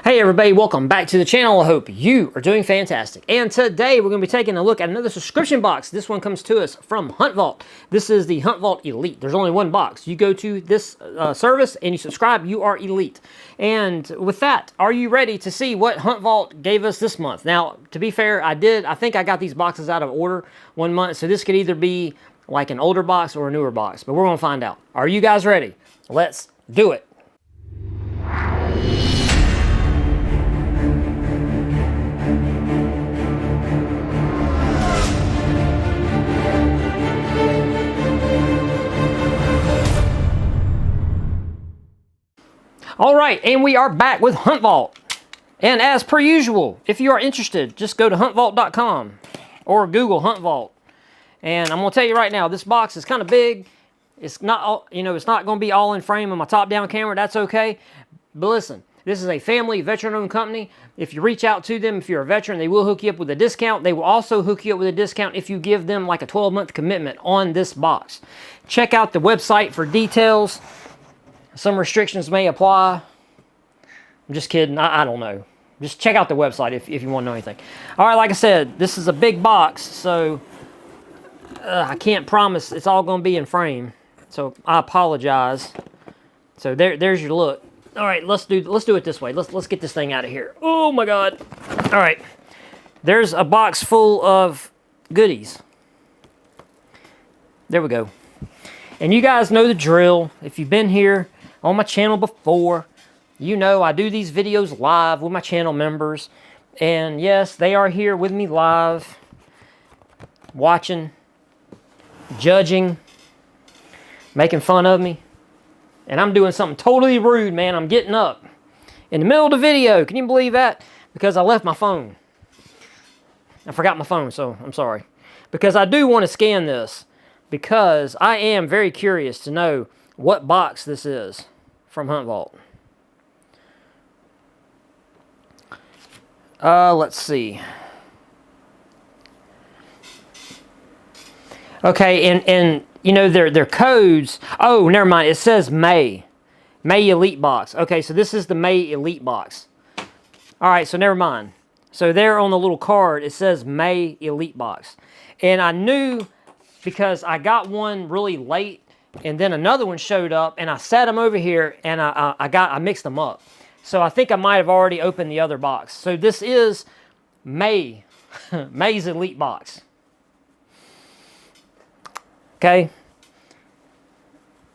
Hey everybody, welcome back to the channel. I hope you are doing fantastic. And today we're going to be taking a look at another subscription box. This one comes to us from Hunt Vault. This is the Hunt Vault Elite. There's only one box. You go to this service and you subscribe, you are elite. And with that, are you ready to see what Hunt Vault gave us this month? Now, to be fair, I think I got these boxes out of order one month, so this could either be like an older box or a newer box, but we're going to find out. Are you guys ready? Let's do it. All right, and we are back with Hunt Vault. And as per usual, if you are interested, just go to huntvault.com or Google Hunt Vault. And I'm going to tell you right now, this box is kind of big. It's not, it's not going to be all in frame on my top-down camera. That's okay. But listen, this is a family veteran-owned company. If you reach out to them, if you're a veteran, they will hook you up with a discount. They will also hook you up with a discount if you give them like a 12-month commitment on this box. Check out the website for details. Some restrictions may apply. I'm just kidding. I don't know. Just check out the website if you want to know anything. All right, like I said, this is a big box, so I can't promise it's all going to be in frame. So I apologize. So there's your look. All right, let's do it this way. Let's get this thing out of here. Oh my God! All right, there's a box full of goodies. There we go. And you guys know the drill. If you've been here on my channel before, you know I do these videos live with my channel members. And yes, they are here with me live, watching, judging, making fun of me. And I'm doing something totally rude, man. I'm getting up in the middle of the video. Can you believe that? Because I left my phone. I forgot my phone, so I'm sorry. Because I do want to scan this, because I am very curious to know what box this is from Hunt Vault. Let's see. Okay, and you know their codes. Oh, never mind. It says May Elite box. Okay, so this is the May Elite box. All right, so never mind. So there on the little card it says May Elite box, and I knew because I got one really late. And then another one showed up, and I set them over here, and I mixed them up. So I think I might have already opened the other box. So this is May's Elite box. Okay.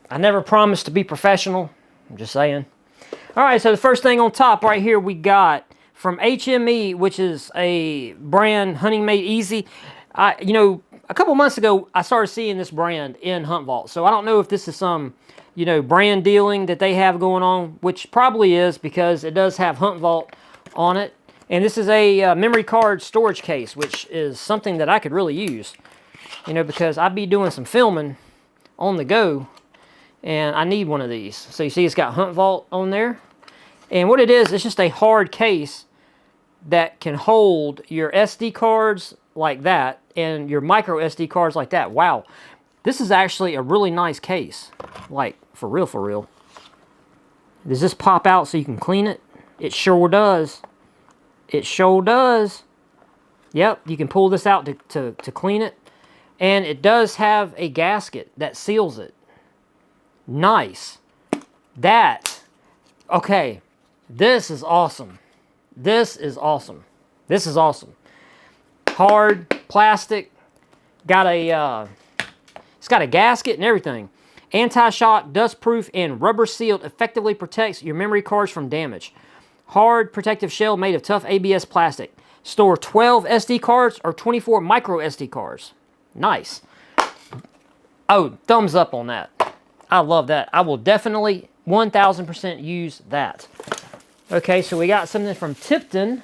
I never promised to be professional. I'm just saying. All right, so the first thing on top right here we got from HME, which is a brand, Hunting Made Easy. A couple months ago, I started seeing this brand in Hunt Vault. So I don't know if this is some, brand dealing that they have going on, which probably is because it does have Hunt Vault on it. And this is a memory card storage case, which is something that I could really use, because I'd be doing some filming on the go, and I need one of these. So you see it's got Hunt Vault on there. And what it is, it's just a hard case that can hold your SD cards like that and your micro SD cards like that. Wow, this is actually a really nice case, like for real. Does this pop out so you can clean it? It sure does. It sure does. Yep, you can pull this out to clean it, and it does have a gasket that seals it. Nice. Okay, this is awesome. This is awesome. This is awesome. Hard plastic, it's got a gasket and everything. Anti-shock, dust-proof, and rubber-sealed, effectively protects your memory cards from damage. Hard protective shell made of tough ABS plastic. Store 12 SD cards or 24 micro SD cards. Nice. Oh, thumbs up on that. I love that. I will definitely 1000% use that. Okay, so we got something from Tipton.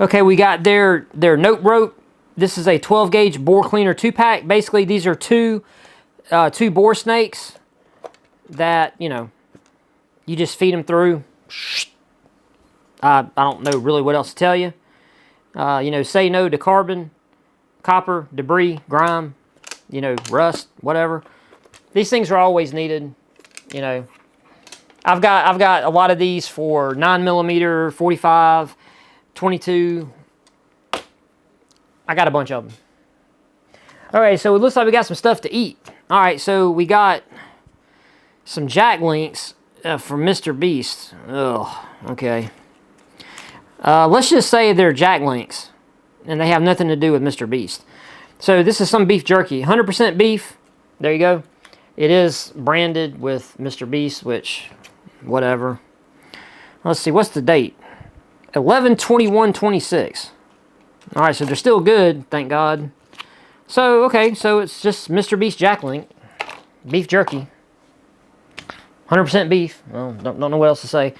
Okay, we got their note rope. This is a 12 gauge bore cleaner 2-pack. Basically, these are two bore snakes that, you just feed them through. I don't know really what else to tell you. Say no to carbon, copper, debris, grime, rust, whatever. These things are always needed, I've got a lot of these for 9mm, 45, 22. I got a bunch of them. All right, so it looks like we got some stuff to eat. All right, so we got some Jack Links from Mr. Beast. Ugh, okay. Let's just say they're Jack Links, and they have nothing to do with Mr. Beast. So this is some beef jerky, 100% beef. There you go. It is branded with Mr. Beast, which, whatever. Let's see, what's the date? 11/21/26. All right, so they're still good, thank God. So, okay, so it's just Mr. Beast Jack Link, beef jerky. 100% beef. Well, don't know what else to say.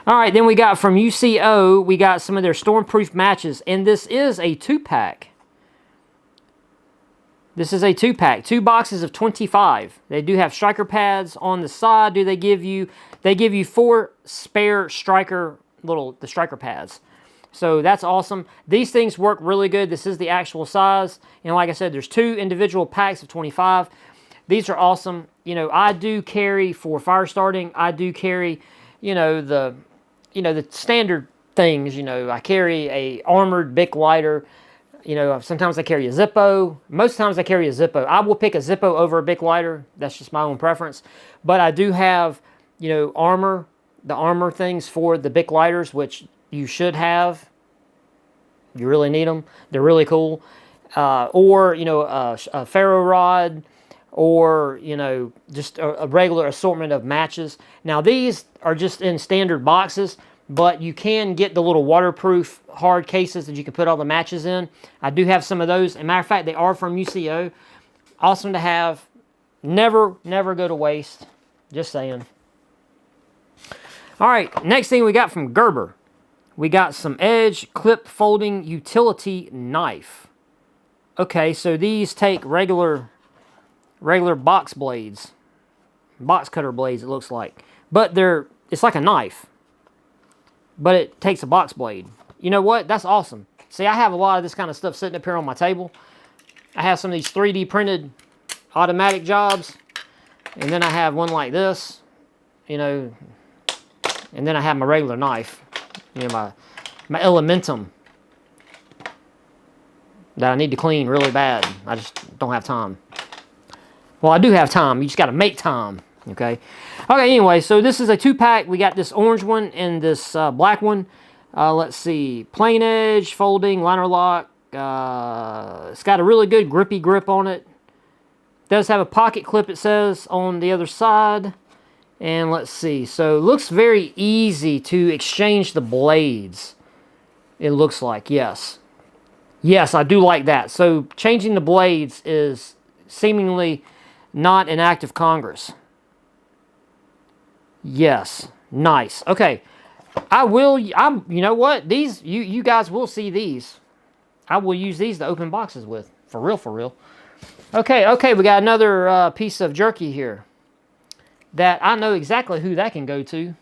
All right, then we got from UCO, we got some of their stormproof matches, and this is a 2-pack. This is a 2-pack, 2 boxes of 25. They do have striker pads on the side. They give you 4 spare striker the striker pads. So that's awesome. These things work really good. This is the actual size. And like I said, there's 2 individual packs of 25. These are awesome. You know, I do carry for fire starting. I do carry, the standard things. I carry a armored Bic lighter. Sometimes I carry a Zippo. Most times I carry a Zippo. I will pick a Zippo over a Bic lighter. That's just my own preference. But I do have, the armor things for the Bic lighters, which you should have. You really need them. They're really cool. Or, a ferro rod, or, just a regular assortment of matches. Now, these are just in standard boxes, but you can get the little waterproof hard cases that you can put all the matches in. I do have some of those. As a matter of fact, they are from UCO. Awesome to have. Never go to waste. Just saying. All right, next thing we got from Gerber. We got some edge clip folding utility knife. Okay, so these take regular box blades. Box cutter blades, it looks like. But it's like a knife. But it takes a box blade. You know what? That's awesome. See, I have a lot of this kind of stuff sitting up here on my table. I have some of these 3D printed automatic jobs. And then I have one like this. And then I have my regular knife. My Elementum. That I need to clean really bad. I just don't have time. Well, I do have time. You just got to make time. Okay, anyway, so this is a 2-pack. We got this orange one and this black one. Let's see. Plain edge, folding, liner lock. It's got a really good grippy grip on it. Does have a pocket clip, it says, on the other side. And let's see. So it looks very easy to exchange the blades. It looks like, yes. Yes, I do like that. So changing the blades is seemingly not an act of Congress. Yes, nice. Okay, you know what? These, you guys will see these. I will use these to open boxes with. For real. Okay, we got another piece of jerky here. That I know exactly who that can go to.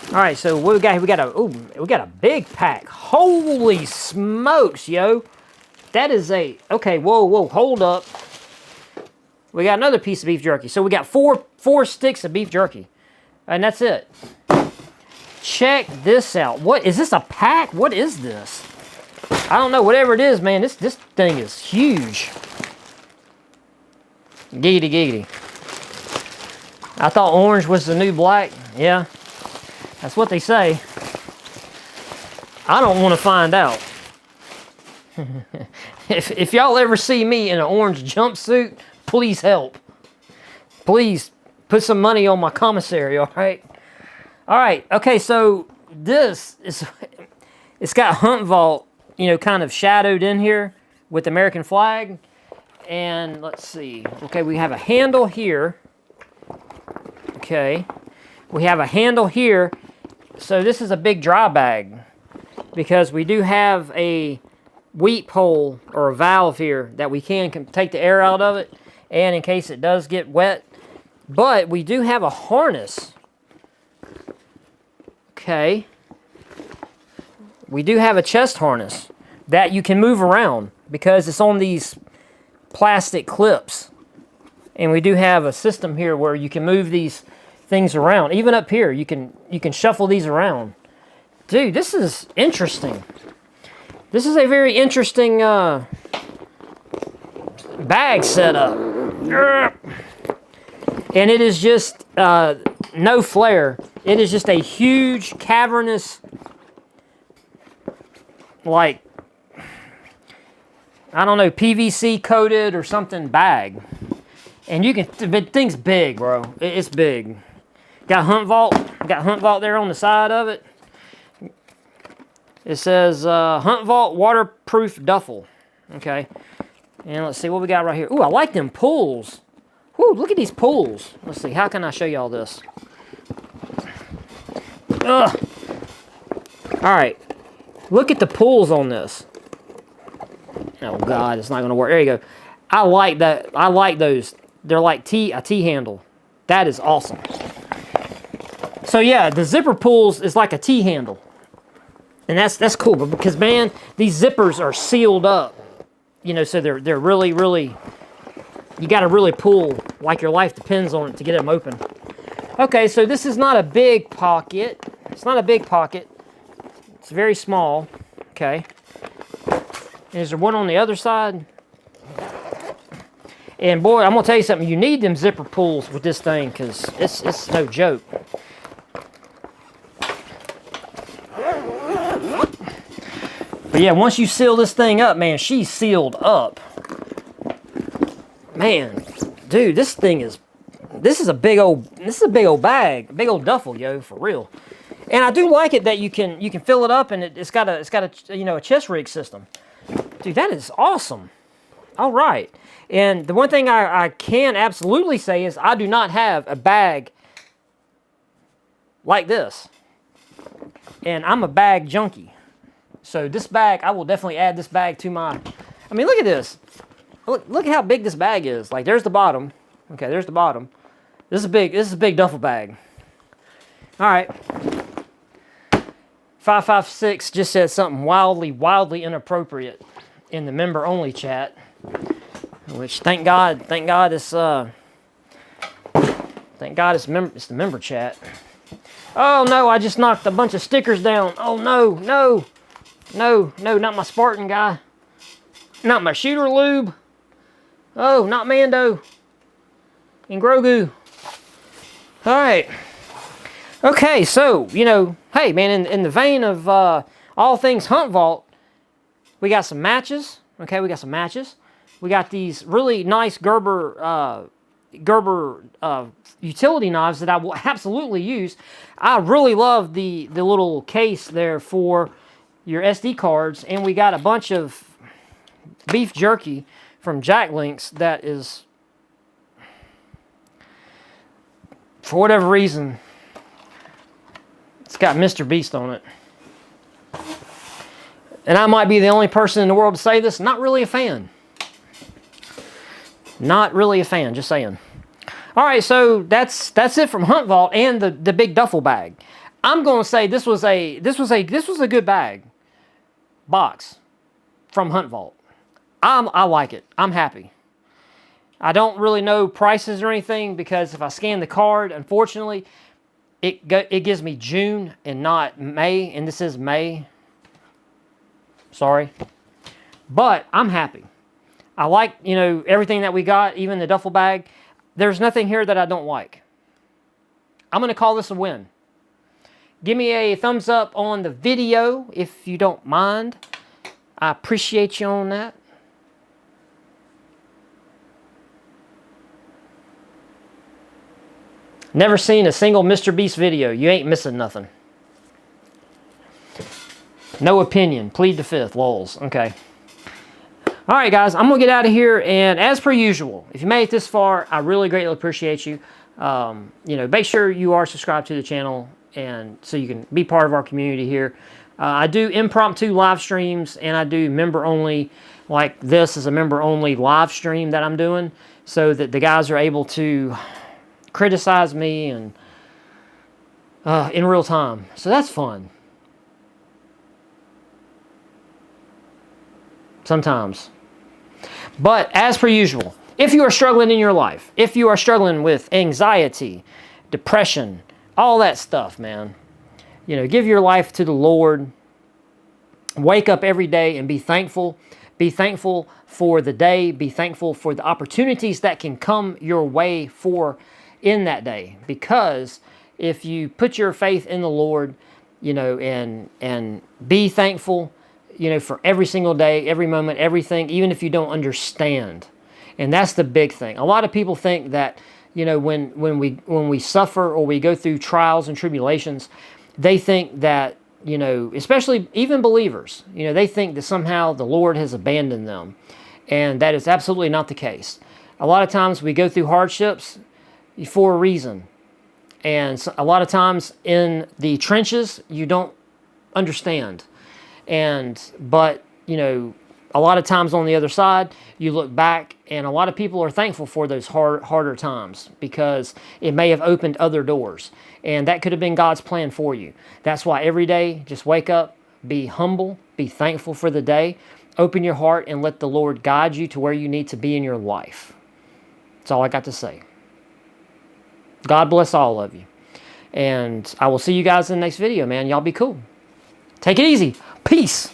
All right, so what we got here? We got a big pack. Holy smokes, yo! That is okay. Whoa, hold up. We got another piece of beef jerky. So we got four sticks of beef jerky, and that's it. Check this out. What is this? A pack? What is this? I don't know. Whatever it is, man. This thing is huge. Giggity. I thought orange was the new black. Yeah, that's what they say. I don't want to find out. If y'all ever see me in an orange jumpsuit, please help. Please put some money on my commissary, all right? All right, okay, so it's got Hunt Vault, kind of shadowed in here with the American flag. And let's see. Okay, we have a handle here. Okay. We have a handle here. So this is a big dry bag because we do have a weep hole or a valve here that we can take the air out of it, and in case it does get wet. But we do have a harness. Okay. We do have a chest harness that you can move around because it's on these plastic clips, And we do have a system here where you can move these things around. Even up here, you can shuffle these around. Dude, this is interesting. This is a very interesting bag setup. And it is just no flare. It is just a huge, cavernous, like, I don't know, PVC coated or something bag. And you can, the thing's big, bro. It's big. Got hunt vault. Got hunt vault there on the side of it. It says hunt vault waterproof duffel. Okay. And let's see what we got right here. Ooh, I like them pulls. Ooh, look at these pulls. Let's see. How can I show y'all this? Ugh. All right. Look at the pulls on this. Oh God, it's not gonna work. There you go. I like that. I like those. They're like a T handle. That is awesome. So yeah, the zipper pulls is like a T handle, and that's cool. But because man, these zippers are sealed up, you know, so they're really you got to really pull like your life depends on it to get them open. Okay, so this is not a big pocket. It's not a big pocket. It's very small. Okay. Is there one on the other side? And boy, I'm gonna tell you something. You need them zipper pulls with this thing because it's no joke. But yeah, once you seal this thing up, man, she's sealed up. Man, dude, this is a big old bag, big old duffel, yo, for real. And I do like it that you can fill it up, and it's got a you know, a chest rig system. Dude, that is awesome. All right. And the one thing I can absolutely say is I do not have a bag like this. And I'm a bag junkie. So this bag, I will definitely add this bag to my... I mean, look at this. Look at how big this bag is. Like, there's the bottom. Okay, there's the bottom. This is a big duffel bag. All right. 556 just said something wildly inappropriate in the member-only chat. Which, thank God it's the member chat. Oh no, I just knocked a bunch of stickers down. Oh no, not my Spartan guy. Not my shooter lube. Oh, not Mando. And Grogu. Alright. Okay, so, you know, hey man, in the vein of all things Hunt Vault, we got some matches. Okay, we got some matches. We got these really nice Gerber utility knives that I will absolutely use. I really love the little case there for your SD cards, and we got a bunch of beef jerky from Jack Links that is, for whatever reason, it's got Mr. Beast on it. And I might be the only person in the world to say this, not really a fan. Not really a fan, just saying. All right, so that's it from Hunt Vault and the big duffel bag. I'm going to say this was a good bag box from Hunt Vault. I like it. I'm happy. I don't really know prices or anything because if I scan the card, unfortunately, it gives me June and not May, and this is May. Sorry. But I'm happy. I like, you know, everything that we got, even the duffel bag. There's nothing here that I don't like. I'm going to call this a win. Give me a thumbs up on the video if you don't mind. I appreciate you on that. Never seen a single Mr. Beast video. You ain't missing nothing. No opinion. Plead the fifth. Lols. Okay. All right, guys, I'm going to get out of here, and as per usual, if you made it this far, I really greatly appreciate you. You know, make sure you are subscribed to the channel, and so you can be part of our community here. I do impromptu live streams, and I do member-only, like this is a member-only live stream that I'm doing, so that the guys are able to criticize me and in real time. So that's fun. Sometimes. But as per usual, If you are struggling in your life, if you are struggling with anxiety, depression, all that stuff, man, you know, give your life to the Lord. Wake up every day and be thankful. Be thankful for the day. Be thankful for the opportunities that can come your way for in that day. Because if you put your faith in the Lord, you know, and be thankful, you know, for every single day, every moment, everything, even if you don't understand. And that's the big thing. A lot of people think that, you know, when we suffer or we go through trials and tribulations, they think that, you know, especially even believers, you know, they think that somehow the Lord has abandoned them. And that is absolutely not the case. A lot of times we go through hardships for a reason. And so a lot of times in the trenches, you don't understand. But, you know, a lot of times on the other side, you look back, and a lot of people are thankful for those harder times because it may have opened other doors. And that could have been God's plan for you. That's why every day, just wake up, be humble, be thankful for the day, open your heart, and let the Lord guide you to where you need to be in your life. That's all I got to say. God bless all of you. And I will see you guys in the next video, man. Y'all be cool. Take it easy. Peace.